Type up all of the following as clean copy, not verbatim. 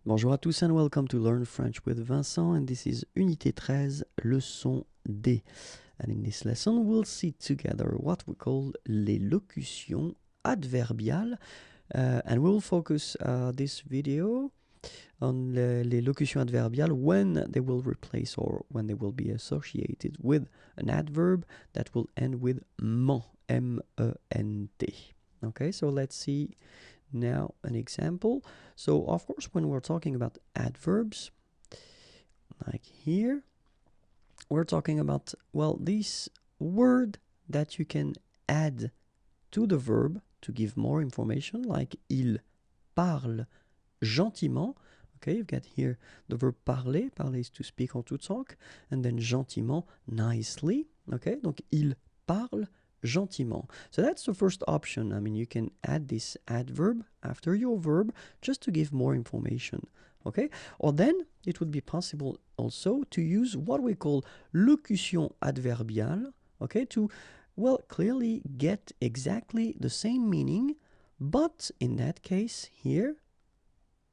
Bonjour à tous and welcome to Learn French with Vincent, and this is Unité 13, leçon D. And in this lesson we'll see together what we call les locutions adverbiales, and we'll focus this video on les locutions adverbiales when they will replace or when they will be associated with an adverb that will end with ment, M-E-N-T. Okay, so let's see now an example. So of course when we're talking about adverbs, like here, we're talking about, well, this word that you can add to the verb to give more information, like il parle gentiment. Okay, you've got here the verb parler. Parler is to speak en toute sorte, and then gentiment, nicely. Okay, donc il parle gentiment. So that's the first option. I mean, you can add this adverb after your verb just to give more information. Okay, or then it would be possible also to use what we call locution adverbiale. Okay, to, well, clearly get exactly the same meaning, but in that case here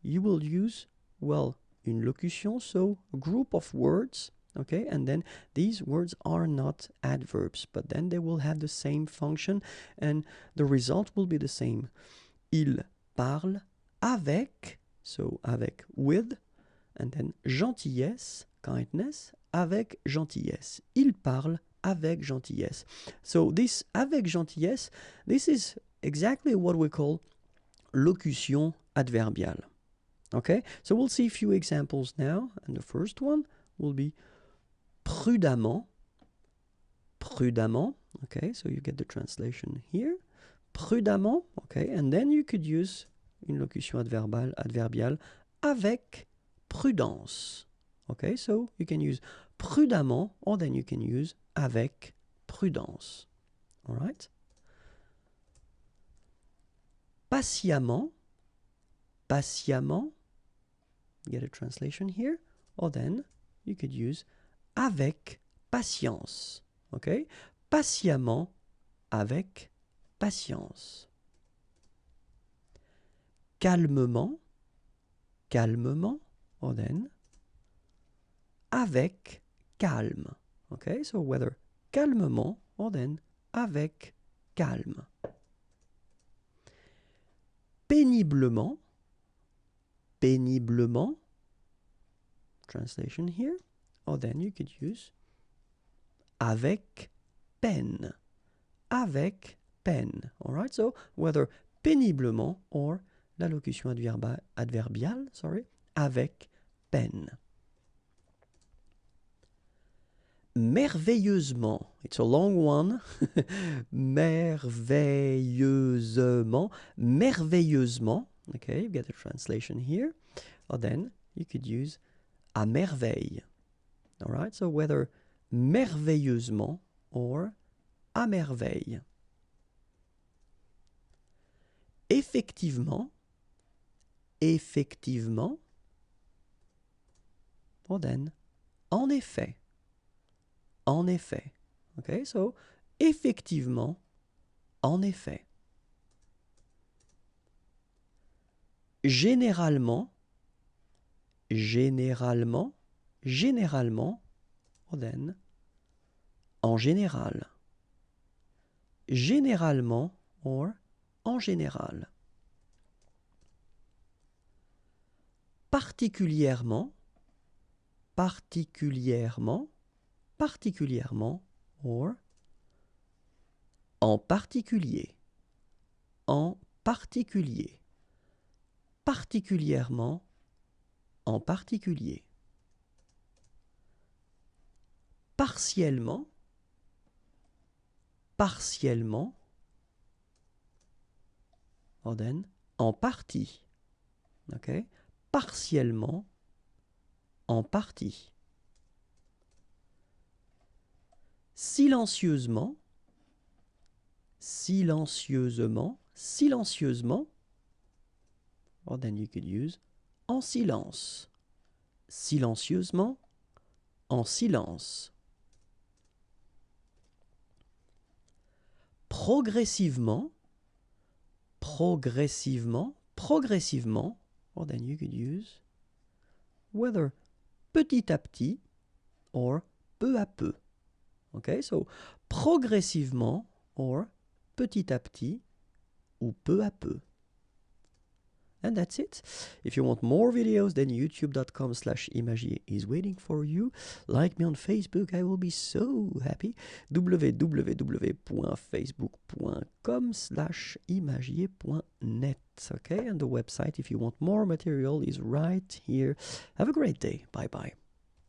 you will use, well, une locution, so a group of words, okay, and then these words are not adverbs, but then they will have the same function and the result will be the same. Il parle avec, so avec, with, and then gentillesse, kindness, avec gentillesse. Il parle avec gentillesse. So this avec gentillesse, this is exactly what we call locution adverbiale. Okay, so we'll see a few examples now, and the first one will be prudemment. Prudemment, okay, so you get the translation here. Prudemment, okay, and then you could use une locution adverbiale avec prudence. Okay, so you can use prudemment, or then you can use avec prudence. All right? Patiemment, patiemment, get a translation here, or then you could use avec patience. Okay? Patiemment, avec patience. Calmement, calmement, or then avec calme. Okay? So whether calmement or then avec calme. Péniblement, péniblement, translation here, or then you could use avec peine, avec peine. All right, so whether péniblement or la locution adverbiale, avec peine. Merveilleusement, it's a long one. Merveilleusement, merveilleusement. Okay, you get a translation here. Or then you could use à merveille. All right, so whether merveilleusement or à merveille. Effectivement, effectivement. Or then en effet. En effet. Okay, so effectivement, en effet. Généralement, généralement, généralement, or then en général. Généralement or en général. Particulièrement, particulièrement, particulièrement, or en particulier, en particulier, particulièrement, en particulier. Partiellement, partiellement, or then en partie, okay? Partiellement, en partie. Silencieusement, silencieusement, silencieusement, or then you could use en silence. Silencieusement, en silence. Progressivement, progressivement, progressivement, or then you could use whether petit à petit or peu à peu. Okay, so progressivement or petit à petit ou peu à peu. And that's it. If you want more videos, then youtube.com/imagier is waiting for you. Like me on Facebook, I will be so happy. www.facebook.com/imagier.net. Okay, and the website, if you want more material, is right here. Have a great day. Bye bye.